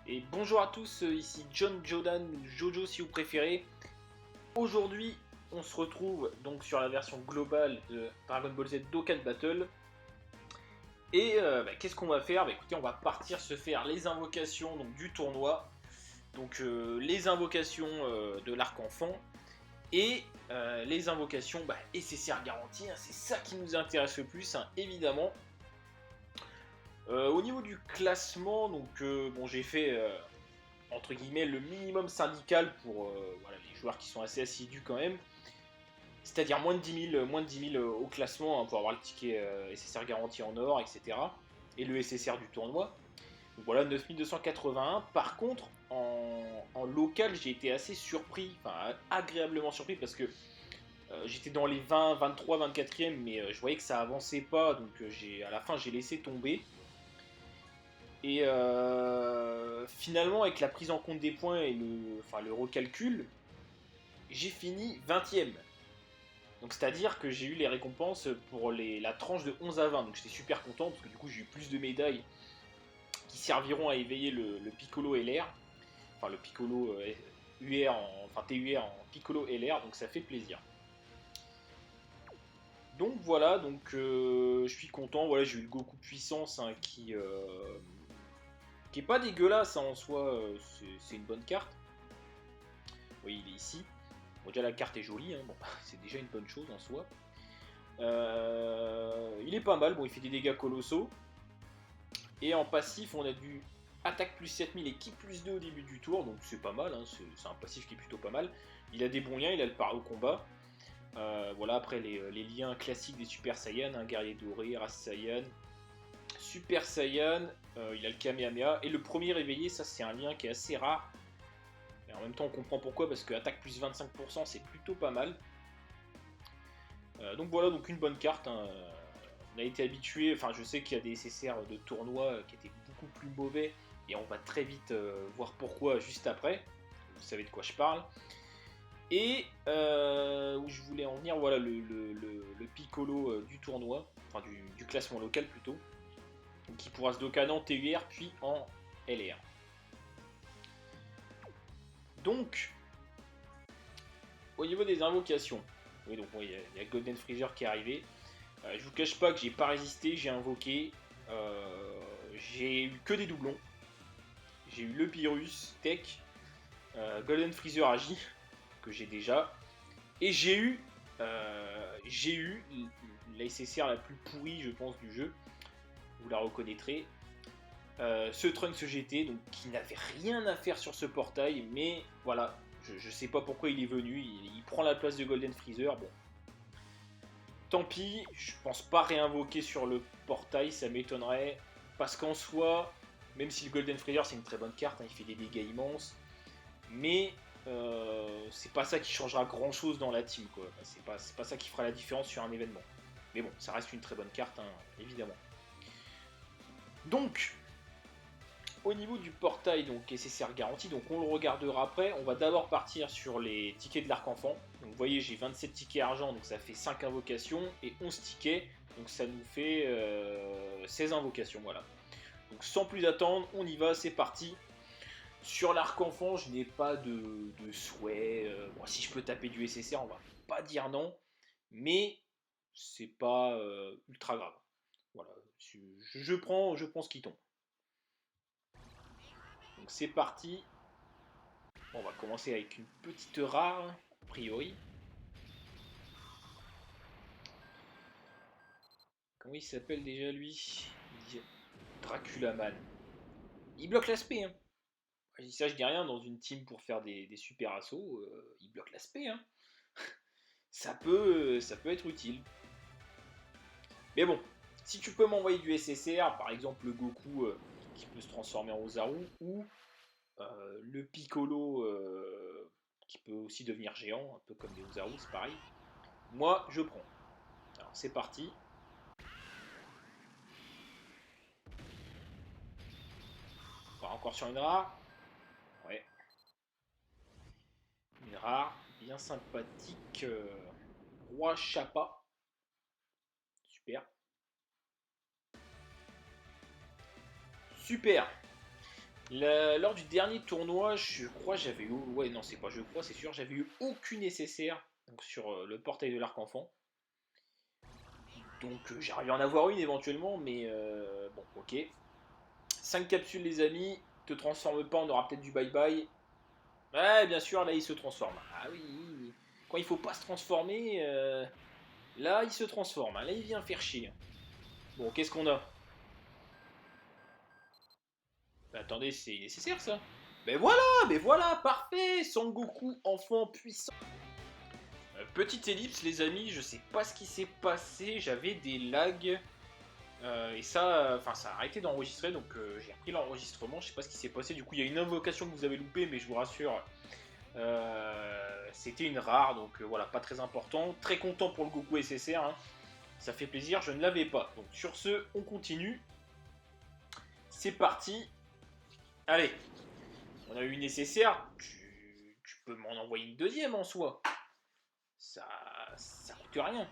Et bonjour à tous, ici John Jodan, Jojo si vous préférez. Aujourd'hui, on se retrouve donc sur la version globale de Dragon Ball Z Dokkan Battle. Et qu'est-ce qu'on va faire? Écoutez, on va partir se faire les invocations donc, du tournoi. Donc les invocations de l'arc enfant. Et les invocations SSR garanties, hein, c'est ça qui nous intéresse le plus, hein, évidemment. Au niveau du classement, donc bon, j'ai fait entre guillemets le minimum syndical pour voilà, les joueurs qui sont assez assidus quand même. C'est-à-dire moins de 10 000 au classement hein, pour avoir le ticket SSR garanti en or, etc. Et le SSR du tournoi. Donc voilà, 9281. Par contre, en local, j'ai été assez surpris, enfin agréablement surpris parce que j'étais dans les 20, 23, 24e, mais je voyais que ça avançait pas, donc à la fin j'ai laissé tomber. Et finalement, avec la prise en compte des points et le recalcul, j'ai fini 20e. Donc c'est-à-dire que j'ai eu les récompenses pour la tranche de 11 à 20. Donc j'étais super content parce que du coup j'ai eu plus de médailles qui serviront à éveiller le Piccolo LR. Enfin le Piccolo UR enfin TUR en Piccolo LR, donc ça fait plaisir. Donc voilà, donc je suis content. Voilà, j'ai eu le Goku puissance hein, qui est pas dégueulasse hein, en soi. C'est une bonne carte. Oui, il est ici. Bon, déjà la carte est jolie, hein, bon, c'est déjà une bonne chose en soi. Il est pas mal, bon, il fait des dégâts colossaux. Et en passif, on a du attaque plus 7000 et ki plus 2 au début du tour, donc c'est pas mal, hein, c'est un passif qui est plutôt pas mal. Il a des bons liens, il a le par au combat. Voilà, après les liens classiques des Super Saiyan, hein, guerrier doré, race Saiyan, Super Saiyan, il a le Kamehameha. Et le premier réveillé, ça c'est un lien qui est assez rare. Et en même temps, on comprend pourquoi, parce que attaque plus 25%, c'est plutôt pas mal. Donc voilà, donc une bonne carte. Hein. On a été habitué, enfin je sais qu'il y a des SSR de tournois qui étaient beaucoup plus mauvais, et on va très vite voir pourquoi juste après. Vous savez de quoi je parle. Et où je voulais en venir, voilà le Piccolo du tournoi, enfin du classement local plutôt, qui pourra se docker en TUR puis en LR. Donc, au niveau des invocations, oui, donc il y a Golden Freezer qui est arrivé. Je vous cache pas que j'ai pas résisté, j'ai invoqué. J'ai eu que des doublons. J'ai eu le Pyrrhus, Tech, Golden Freezer Agi, que j'ai déjà. Et j'ai eu la SSR la plus pourrie, je pense, du jeu. Vous la reconnaîtrez. Ce Trunks GT, donc, qui n'avait rien à faire sur ce portail, mais voilà, je sais pas pourquoi il est venu. Il prend la place de Golden Freezer. Bon, tant pis, je pense pas réinvoquer sur le portail, ça m'étonnerait. Parce qu'en soi, même si le Golden Freezer c'est une très bonne carte, hein, il fait des dégâts immenses, mais c'est pas ça qui changera grand chose dans la team, quoi. C'est pas ça qui fera la différence sur un événement. Mais bon, ça reste une très bonne carte, hein, évidemment. Donc, au niveau du portail, donc SSR garanti, donc on le regardera après. On va d'abord partir sur les tickets de l'arc enfant. Donc vous voyez, j'ai 27 tickets argent, donc ça fait 5 invocations, et 11 tickets, donc ça nous fait 16 invocations, voilà. Donc sans plus attendre, on y va, c'est parti. Sur l'arc enfant, je n'ai pas de souhait. Bon, si je peux taper du SSR, on va pas dire non, mais c'est pas ultra grave. Voilà, je prends ce qui tombe. Donc c'est parti. Bon, on va commencer avec une petite rare, a priori. Comment il s'appelle déjà lui? Dracula Man. Il bloque l'aspect, hein. Je dis ça, je dis rien, dans une team pour faire des super assauts, il bloque l'aspect, hein. Ça peut être utile. Mais bon, si tu peux m'envoyer du SSR, par exemple le Goku qui peut se transformer en Ozaru, ou le Piccolo qui peut aussi devenir géant, un peu comme les Ozaru, c'est pareil. Moi, je prends. Alors c'est parti. On va encore sur une rare. Ouais. Une rare, bien sympathique. Roi Chappa. Super. Super. Lors du dernier tournoi, je crois j'avais eu... Ouais, non, c'est pas je crois, c'est sûr, j'avais eu aucune nécessaire donc, sur le portail de l'arc-enfant. Donc j'arrive à en avoir une éventuellement, mais bon, ok. 5 capsules les amis, te transforme pas, on aura peut-être du bye-bye. Ouais, bien sûr, là il se transforme. Ah oui, quand il faut pas se transformer, là il se transforme, hein. Là il vient faire chier. Bon, qu'est-ce qu'on a? Bah, attendez, c'est nécessaire ça. Mais voilà, parfait, Sangoku, enfant puissant. Petite ellipse les amis, je sais pas ce qui s'est passé, j'avais des lags. Et ça, enfin ça a arrêté d'enregistrer, donc j'ai repris l'enregistrement, je sais pas ce qui s'est passé, du coup il y a une invocation que vous avez loupée, mais je vous rassure, c'était une rare, donc voilà, pas très important. Très content pour le Goku SSR, hein. Ça fait plaisir, je ne l'avais pas. Donc sur ce, on continue. C'est parti. Allez, on a eu une SSR, tu peux m'en envoyer une deuxième en soi. Ça, ça coûte rien.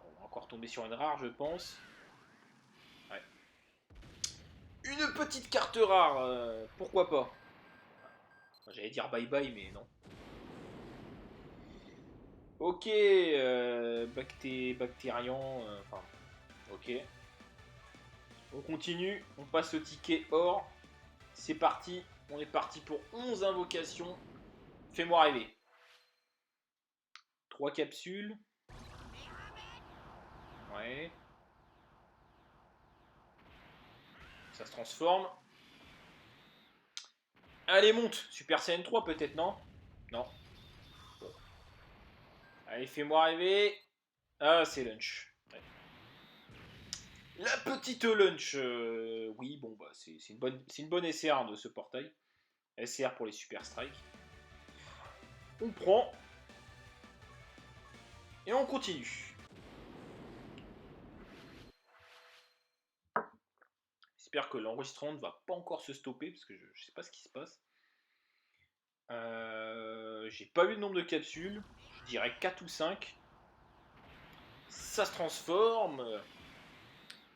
On va encore tomber sur une rare, je pense. Ouais. Une petite carte rare, pourquoi pas. J'allais dire bye bye, mais non. Ok, Bactérian, enfin, ok. On continue, on passe au ticket or. C'est parti, on est parti pour 11 invocations. Fais-moi rêver. 3 capsules. Ouais. Ça se transforme. Allez, monte. Super Saiyan 3 peut-être, non? Non. Bon. Allez, fais-moi rêver. Ah, c'est lunch. Ouais. La petite lunch. Oui, bon, bah, c'est une bonne SR de ce portail. SR pour les Super Strike. On prend. Et on continue. J'espère que l'enregistrement ne va pas encore se stopper parce que je ne sais pas ce qui se passe. J'ai pas vu le nombre de capsules. Je dirais 4 ou 5. Ça se transforme.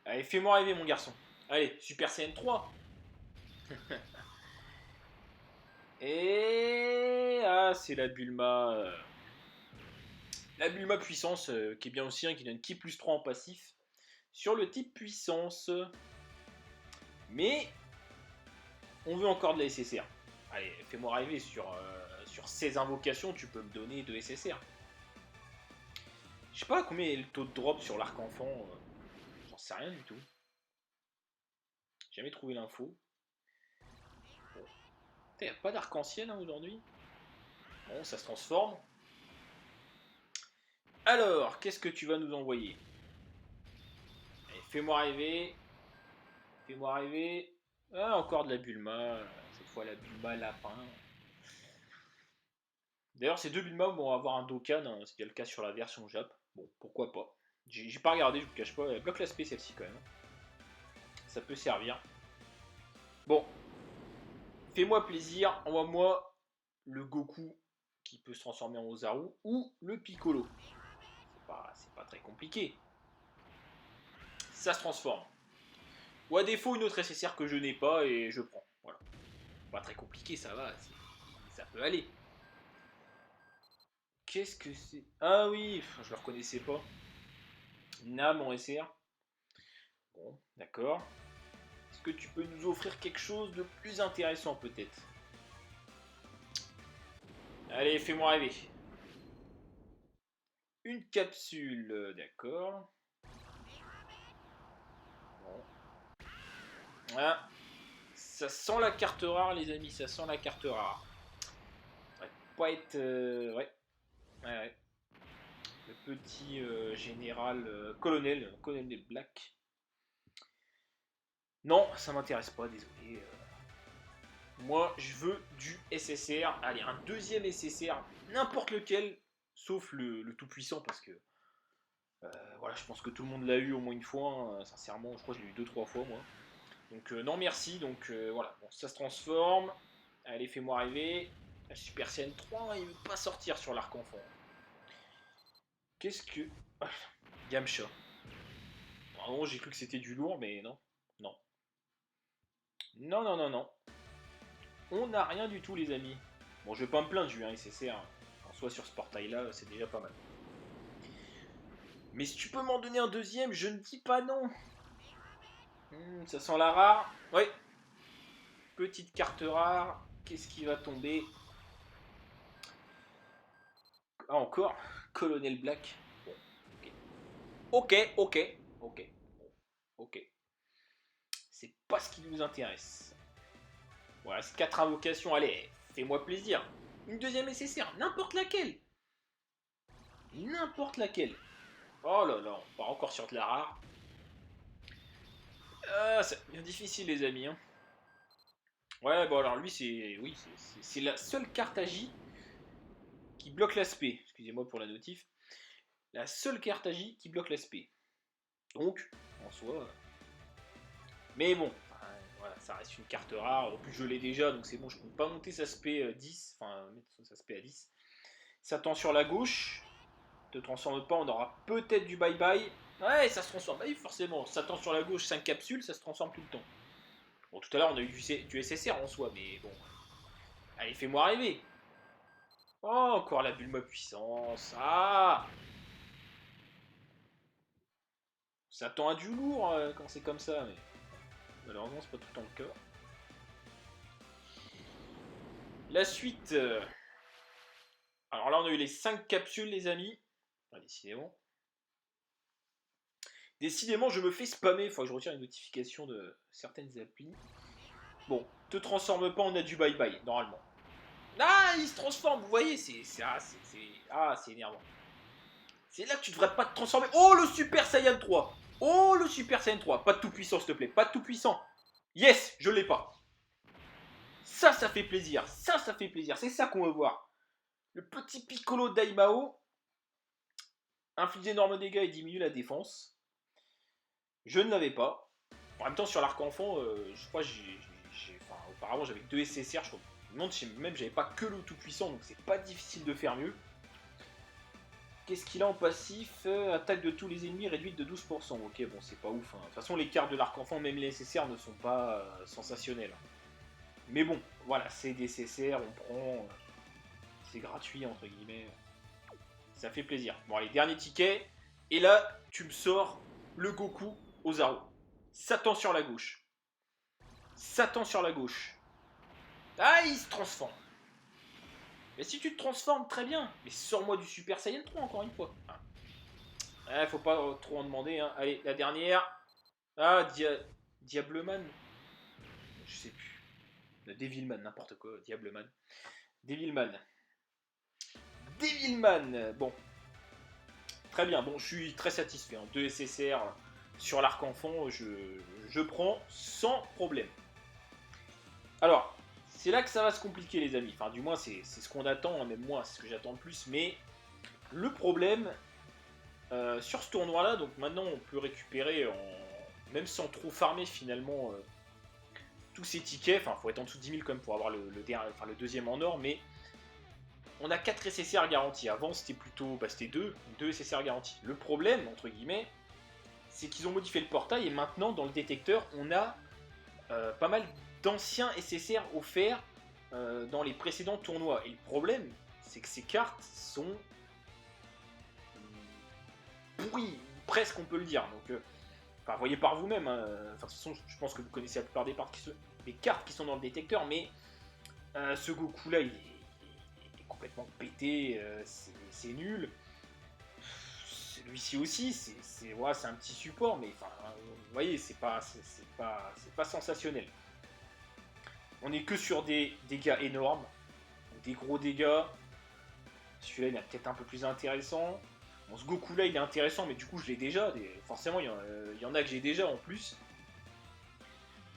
Allez, fais-moi rêver, mon garçon. Allez, Super Saiyan 3. Et... Ah, c'est la Bulma. La Bulma puissance, qui est bien aussi, hein, qui donne ki plus 3 en passif. Sur le type puissance. Mais... On veut encore de la SSR. Allez, fais-moi rêver sur ces invocations, tu peux me donner de SSR. Je sais pas combien est le taux de drop sur l'arc enfant. J'en sais rien du tout. J'ai jamais trouvé l'info. Bon. Y'a pas d'arc-en-ciel hein, aujourd'hui. Bon, ça se transforme. Alors, qu'est-ce que tu vas nous envoyer? Allez, fais-moi rêver. Fais-moi rêver. Ah, encore de la Bulma. Cette fois, la Bulma lapin. D'ailleurs, ces deux Bulma vont avoir un Dokkan. Hein, c'est bien le cas sur la version Jap. Bon, pourquoi pas. J'ai pas regardé, je vous cache pas. Elle bloque l'aspect celle-ci quand même. Ça peut servir. Bon. Fais-moi plaisir. Envoie-moi le Goku qui peut se transformer en Ozaru ou le Piccolo. C'est pas très compliqué. Ça se transforme. Ou à défaut, une autre SSR que je n'ai pas et je prends. Voilà. Pas très compliqué, ça va. Ça peut aller. Qu'est-ce que c'est? Ah oui, je le reconnaissais pas. Nam en SR. Bon, d'accord. Est-ce que tu peux nous offrir quelque chose de plus intéressant peut-être? Allez, fais-moi rêver. Une capsule, d'accord. Bon. Ah, ça sent la carte rare, les amis, ça sent la carte rare. Ça va pas être. Ouais. Ouais. Le petit général colonel Black. Non, ça m'intéresse pas, désolé. Moi, je veux du SSR. Allez, un deuxième SSR, n'importe lequel, sauf le tout puissant, parce que voilà, je pense que tout le monde l'a eu au moins une fois. Hein, sincèrement, je crois que je l'ai eu deux trois fois moi. Donc non merci. Donc voilà, bon, ça se transforme. Allez, fais-moi rêver. La Super Saiyan 3, il veut pas sortir sur l'arc enfant. Qu'est-ce que... Ah, Yamcha. Vraiment, j'ai cru que c'était du lourd, mais non. Non. Non, non, non, non. on n'a rien du tout, les amis. Bon, je vais pas me plaindre, j'ai eu un SSR. En soi, sur ce portail-là, c'est déjà pas mal. Mais si tu peux m'en donner un deuxième, je ne dis pas non. Ça sent la rare. Ouais. Petite carte rare. Qu'est-ce qui va tomber? Ah, encore Colonel Black. Bon, ok. C'est pas ce qui nous intéresse. Voilà, c'est 4 invocations. Allez, fais-moi plaisir. Une deuxième SSR, n'importe laquelle. N'importe laquelle. Oh là là, on part encore sur de la rare. Ah, c'est bien difficile, les amis. Hein. Ouais, bon, alors lui, c'est. Oui, c'est la seule carte agi qui bloque l'aspect. Excusez-moi pour la notif. La seule carte agi qui bloque l'aspect. Donc, en soi. Mais bon, voilà, ça reste une carte rare. En plus, je l'ai déjà, donc c'est bon, je ne compte pas monter sa spé 10. Enfin, mettre sa spé à 10. Ça tend sur la gauche. Ne te transforme pas, on aura peut-être du bye-bye. Ouais, ça se transforme. Bah oui, forcément. Ça tend sur la gauche 5 capsules, ça se transforme tout le temps. Bon, tout à l'heure, on a eu du SSR en soi, mais bon. Allez, fais-moi rêver. Oh, encore la Bulma puissance. Ah, ça tend à du lourd quand c'est comme ça, mais malheureusement, c'est pas tout le temps le cas. La suite. Alors là, on a eu les 5 capsules, les amis. Ah, décidément. Décidément, je me fais spammer. Faut que je retire les notifications de certaines applis. Bon, te transforme pas, on a du bye-bye, normalement. Ah, il se transforme, vous voyez, c'est énervant. C'est là que tu devrais pas te transformer. Oh, le Super Saiyan 3. Oh, le Super Saiyan 3. Pas de tout puissant, s'il te plaît, pas de tout puissant. Yes, je l'ai pas. Ça fait plaisir. Ça fait plaisir. C'est ça qu'on veut voir. Le petit Piccolo Daimao inflige d'énormes dégâts et diminue la défense. Je ne l'avais pas. En même temps, sur l'arc enfant, je crois que auparavant j'avais 2 SSR. Je crois. Je me demande si même j'avais pas que le tout puissant, donc c'est pas difficile de faire mieux. Qu'est-ce qu'il a en passif? Attaque de tous les ennemis réduite de 12%. Ok, bon, c'est pas ouf. Hein. De toute façon, les cartes de l'arc enfant, même les SSR, ne sont pas sensationnelles. Mais bon, voilà, c'est des SSR, on prend. C'est gratuit, entre guillemets. Ça fait plaisir. Bon, allez, dernier ticket. Et là, tu me sors le Goku aux Zaro. Satan sur la gauche. Satan sur la gauche. Ah, il se transforme. Mais si tu te transformes, très bien. Mais sors-moi du Super Saiyan 3 encore une fois. Ah, faut pas trop en demander. Hein. Allez, la dernière. Ah, Diableman. Je sais plus. Devilman, n'importe quoi. Diableman. Devilman. Bon. Très bien. Bon, je suis très satisfait. Hein. 2 SSR sur l'arc enfant, je prends sans problème. Alors, c'est là que ça va se compliquer, les amis. Enfin, du moins, c'est ce qu'on attend. Hein. Même moi, c'est ce que j'attends le plus. Mais le problème, sur ce tournoi-là, donc maintenant, on peut récupérer, même sans trop farmer, finalement, tous ces tickets. Enfin, il faut être en dessous de 10 000 quand même pour avoir le deuxième en or. Mais on a 4 SSR garantis. Avant, c'était plutôt... c'était 2 SSR garantis. Le problème, entre guillemets, c'est qu'ils ont modifié le portail. Et maintenant, dans le détecteur, on a pas mal d'anciens SSR offerts dans les précédents tournois. Et le problème, c'est que ces cartes sont pourries, presque on peut le dire. Donc, voyez par vous-même. Hein. De toute façon, je pense que vous connaissez la plupart des cartes qui sont dans le détecteur, mais ce Goku-là, il est complètement pété, c'est nul. Celui-ci aussi, c'est un petit support, mais vous voyez, c'est pas sensationnel. On est que sur des dégâts énormes, des gros dégâts. Celui-là, il est peut-être un peu plus intéressant. Bon, ce Goku-là, il est intéressant, mais du coup, je l'ai déjà. Forcément, il y en a que j'ai déjà en plus.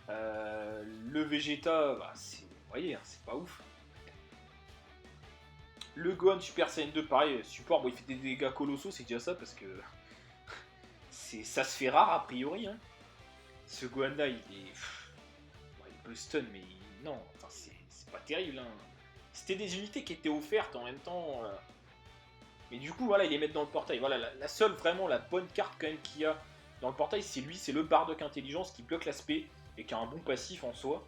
Le Vegeta, vous voyez, hein, c'est pas ouf. Le Gohan Super Saiyan 2, pareil, support, bon, il fait des dégâts colossaux, c'est déjà ça, parce que ça se fait rare, a priori. Hein. Ce Gohan-là, il peut stun, mais non, c'est pas terrible. Hein. C'était des unités qui étaient offertes en même temps. Mais du coup, voilà, ils les mettent dans le portail. Voilà, la seule, vraiment, la bonne carte quand même qu'il y a dans le portail, c'est lui, c'est le Bardock Intelligence qui bloque l'aspect et qui a un bon passif en soi.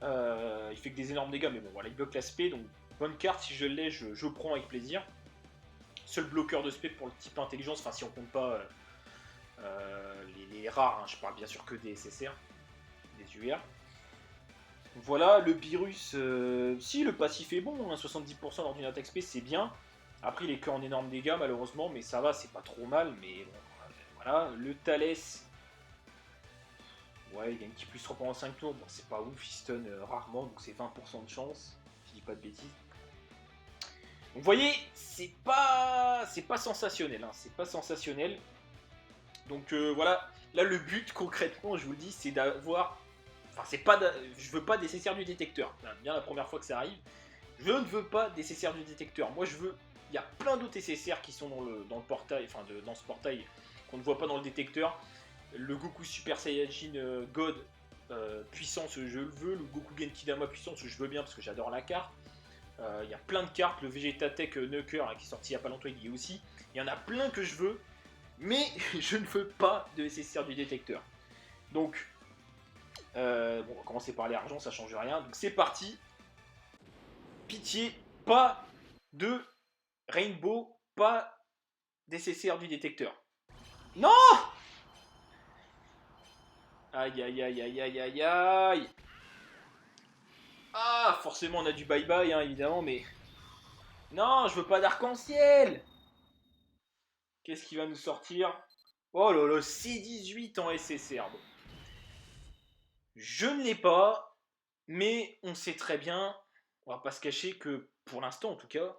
Il fait que des énormes dégâts, mais bon, voilà, il bloque la spé, donc bonne carte, si je l'ai, je prends avec plaisir. Seul bloqueur de spé pour le type intelligence, enfin si on compte pas les rares, hein, je parle bien sûr que des SSR, des UR. Voilà, le virus, si le passif est bon, hein, 70% lors d'une attaque spé, c'est bien. Après, il est que en énorme dégâts, malheureusement, mais ça va, c'est pas trop mal. Mais bon, voilà. Le Thalès, ouais, il gagne qui plus 3 pendant 5 tours. Bon, c'est pas ouf, il stun rarement, donc c'est 20% de chance. Je dis pas de bêtises. Donc, vous voyez, c'est pas sensationnel, hein, c'est pas sensationnel. Donc voilà, là le but concrètement, je vous le dis, c'est d'avoir. Enfin, c'est pas. Je veux pas des SSR du détecteur. Bien la première fois que ça arrive. Je ne veux pas des SSR du détecteur. Moi, je veux. Il y a plein d'autres SSR qui sont dans le portail, enfin dans ce portail qu'on ne voit pas dans le détecteur. Le Goku Super Saiyajin God puissance, je le veux. Le Goku Genkidama puissance, je veux bien parce que j'adore la carte. Il y a plein de cartes. Le Vegeta Tech Nucker hein, qui est sorti il y a pas longtemps, il y est aussi. Il y en a plein que je veux, mais je ne veux pas de SSR du détecteur. Donc, bon, on va commencer par les argents, ça change rien. Donc c'est parti. Pitié, pas de Rainbow, pas d'SSR du détecteur. Non! Aïe aïe aïe aïe aïe aïe aïe. Ah, forcément on a du bye bye hein, évidemment, mais... Non, je veux pas d'arc-en-ciel. Qu'est-ce qui va nous sortir? Oh là là, C18 en SSR. Bon. Je ne l'ai pas, mais on sait très bien, on va pas se cacher que, pour l'instant en tout cas,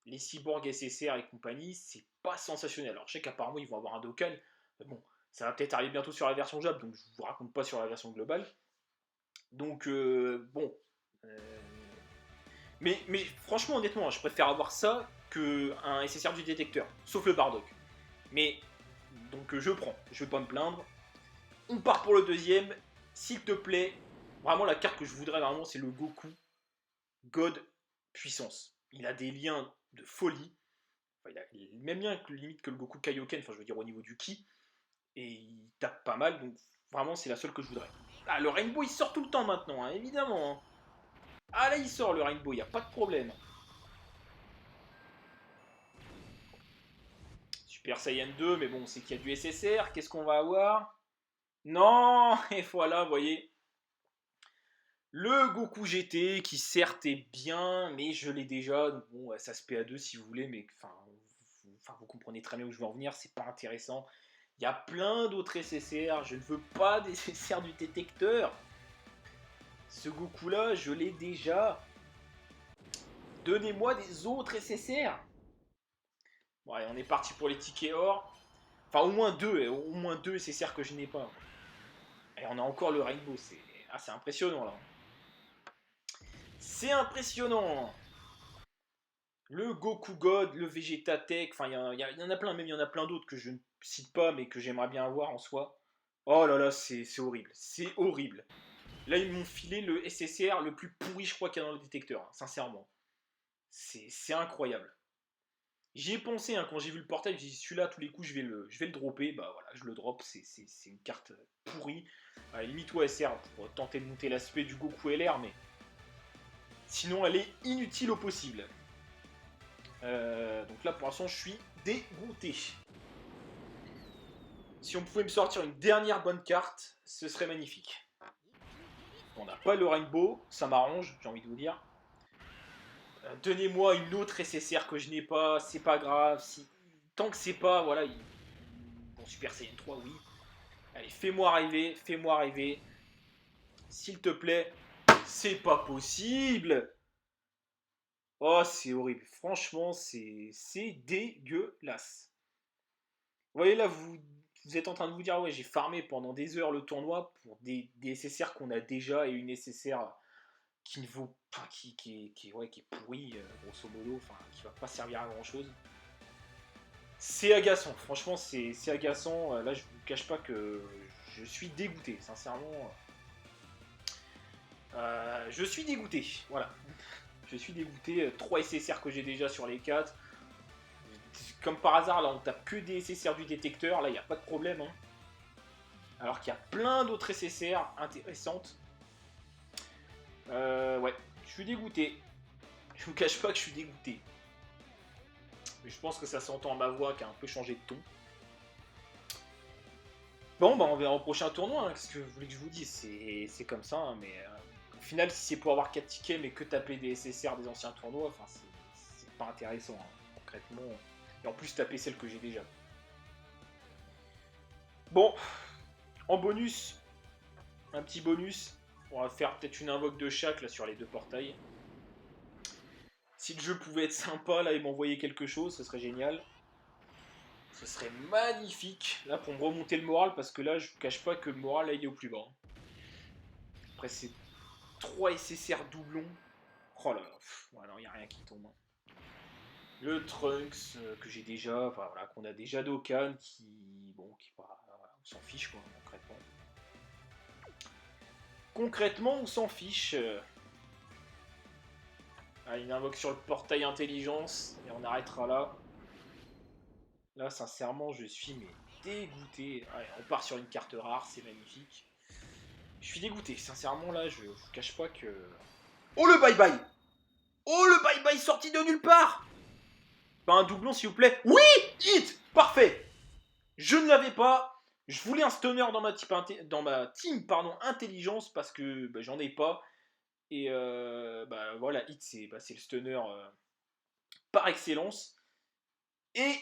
les cyborgs SSR et compagnie, c'est pas sensationnel. Alors je sais qu'apparemment ils vont avoir un Dokkan, mais bon, ça va peut-être arriver bientôt sur la version Jap, donc je vous raconte pas sur la version globale. Donc bon. Mais franchement, honnêtement, je préfère avoir ça qu'un SSR du détecteur, sauf le Bardock. Mais, donc je prends, je vais pas me plaindre. On part pour le deuxième, s'il te plaît. Vraiment, la carte que je voudrais vraiment, c'est le Goku God Puissance. Il a des liens de folie. Enfin, il a les mêmes liens limite que le Goku Kaioken, enfin je veux dire au niveau du ki. Et il tape pas mal, donc vraiment c'est la seule que je voudrais. Ah, le Rainbow il sort tout le temps maintenant, hein, évidemment. Hein. Ah là il sort le Rainbow, il n'y a pas de problème. Super Saiyan 2, mais bon, c'est qu'il y a du SSR, qu'est-ce qu'on va avoir? Non. Et voilà, vous voyez. Le Goku GT, qui certes est bien, mais je l'ai déjà, donc bon, ça se paie à deux si vous voulez, mais enfin, vous comprenez très bien où je veux en venir, c'est pas intéressant. Il y a plein d'autres SSR, je ne veux pas des SSR du détecteur. Ce Goku là, je l'ai déjà. Donnez-moi des autres SSR. Bon allez, on est parti pour les tickets or. Enfin au moins deux SSR que je n'ai pas. Et on a encore le Rainbow, c'est impressionnant là. C'est impressionnant. Le Goku God, le Vegeta Tech, enfin il y en a plein, même il y en a plein d'autres que je ne cite pas mais que j'aimerais bien avoir en soi. Oh là là, c'est horrible, c'est horrible. Là ils m'ont filé le SSR le plus pourri je crois qu'il y a dans le détecteur, hein, sincèrement. C'est incroyable. J'y ai pensé hein, quand j'ai vu le portail, j'ai dit celui-là tous les coups je vais le dropper, bah voilà, je le drop, c'est une carte pourrie. À la limite OSR pour tenter de monter l'aspect du Goku LR, mais sinon elle est inutile au possible. Donc là pour l'instant je suis dégoûté. Si on pouvait me sortir une dernière bonne carte, ce serait magnifique. On n'a pas le Rainbow, ça m'arrange, j'ai envie de vous dire. Donnez-moi une autre SSR que je n'ai pas, c'est pas grave. Si... Tant que c'est pas, voilà. Bon, Super Saiyan 3, oui. Allez, fais-moi rêver, fais-moi rêver. S'il te plaît, c'est pas possible. Oh, c'est horrible. Franchement, c'est dégueulasse. Vous voyez là, vous êtes en train de vous dire, ouais, j'ai farmé pendant des heures le tournoi pour des SSR qu'on a déjà et une SSR qui ne vaut pas, qui est pourri, grosso modo, enfin, qui va pas servir à grand chose. C'est agaçant, franchement, c'est agaçant. Là, je vous cache pas que je suis dégoûté, sincèrement. Je suis dégoûté, voilà. Je suis dégoûté. 3 SSR que j'ai déjà sur les 4. Comme par hasard, là, on tape que des SSR du détecteur. Là, il n'y a pas de problème. Hein. Alors qu'il y a plein d'autres SSR intéressantes. Ouais, je suis dégoûté. Je vous cache pas que je suis dégoûté. Mais je pense que ça s'entend à ma voix qui a un peu changé de ton. Bon, bah on verra au prochain tournoi, hein. Qu'est-ce que vous voulez que je vous dise? C'est comme ça, hein, mais au final, si c'est pour avoir 4 tickets, mais que taper des SSR des anciens tournois, enfin, c'est pas intéressant, hein, concrètement. Et en plus, taper celle que j'ai déjà. Bon, en bonus, un petit bonus, on va faire peut-être une invoque de chaque là sur les deux portails. Si le jeu pouvait être sympa là et m'envoyer quelque chose, ce serait génial. Ce serait magnifique, là, pour me remonter le moral, parce que là, je vous cache pas que le moral, là, il est au plus bas. Après, c'est 3 SSR doublons. Oh là là, ouais, non, il n'y a rien qui tombe. Le Trunks, que j'ai déjà, enfin voilà, qu'on a déjà d'Okan, qui, bon, qui, voilà, on s'en fiche, quoi, concrètement. Concrètement, on s'en fiche. Allez, une invoque sur le portail intelligence, et on arrêtera là. Là, sincèrement, je suis mais dégoûté. Allez, on part sur une carte rare, c'est magnifique. Je suis dégoûté, sincèrement, là, je vous cache pas que... Oh, le bye-bye! Oh, le bye-bye sorti de nulle part! Pas un doublon, s'il vous plaît. Oui! Hit! Parfait! Je ne l'avais pas. Je voulais un stunner dans ma team intelligence, parce que bah, j'en ai pas. Et bah, voilà, hit, c'est le stunner par excellence. Et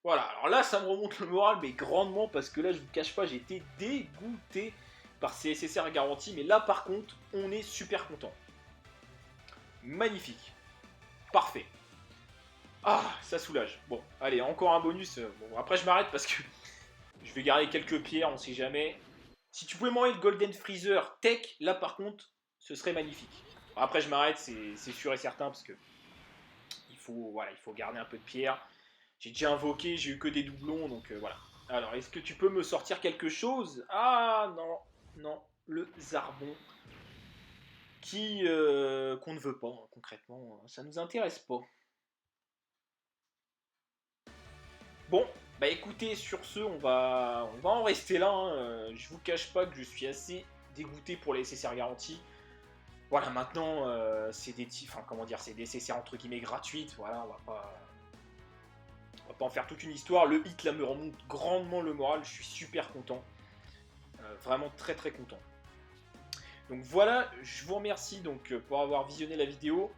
voilà, alors là, ça me remonte le moral, mais grandement, parce que là, je vous cache pas, j'ai été dégoûté par ces SSR garantis. Mais là, par contre, on est super content. Magnifique. Parfait. Ah, ça soulage. Bon, allez, encore un bonus. Bon, après, je m'arrête parce que je vais garder quelques pierres, on sait jamais. Si tu pouvais m'envoyer le Golden Freezer Tech, là, par contre, ce serait magnifique. Bon, après, je m'arrête, c'est sûr et certain, parce que il faut garder un peu de pierre. J'ai déjà invoqué, j'ai eu que des doublons, donc voilà. Alors, est-ce que tu peux me sortir quelque chose? Ah, non, non, le Zarbon. Qu'on ne veut pas, hein, concrètement. Ça nous intéresse pas. Bon, bah écoutez, sur ce, on va en rester là. Hein. Je vous cache pas que je suis assez dégoûté pour les SSR garantis. Voilà, maintenant, c'est des, enfin, comment dire, c'est des SSR entre guillemets gratuites. Voilà, on va pas en faire toute une histoire. Le hit là me remonte grandement le moral. Je suis super content, vraiment très très content. Donc voilà, je vous remercie donc pour avoir visionné la vidéo.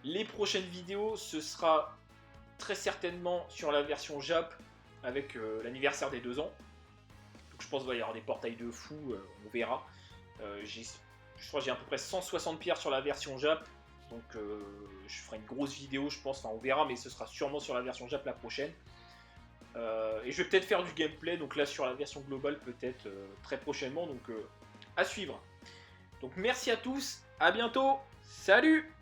Les prochaines vidéos, ce sera très certainement sur la version Jap avec l'anniversaire des 2 ans. Donc je pense qu'il va y avoir des portails de fou, on verra. Je crois que j'ai à peu près 160 pierres sur la version Jap. Donc je ferai une grosse vidéo, je pense. Enfin, on verra, mais ce sera sûrement sur la version Jap la prochaine. Et je vais peut-être faire du gameplay, donc là sur la version globale, peut-être très prochainement. Donc à suivre. Donc merci à tous, à bientôt, salut!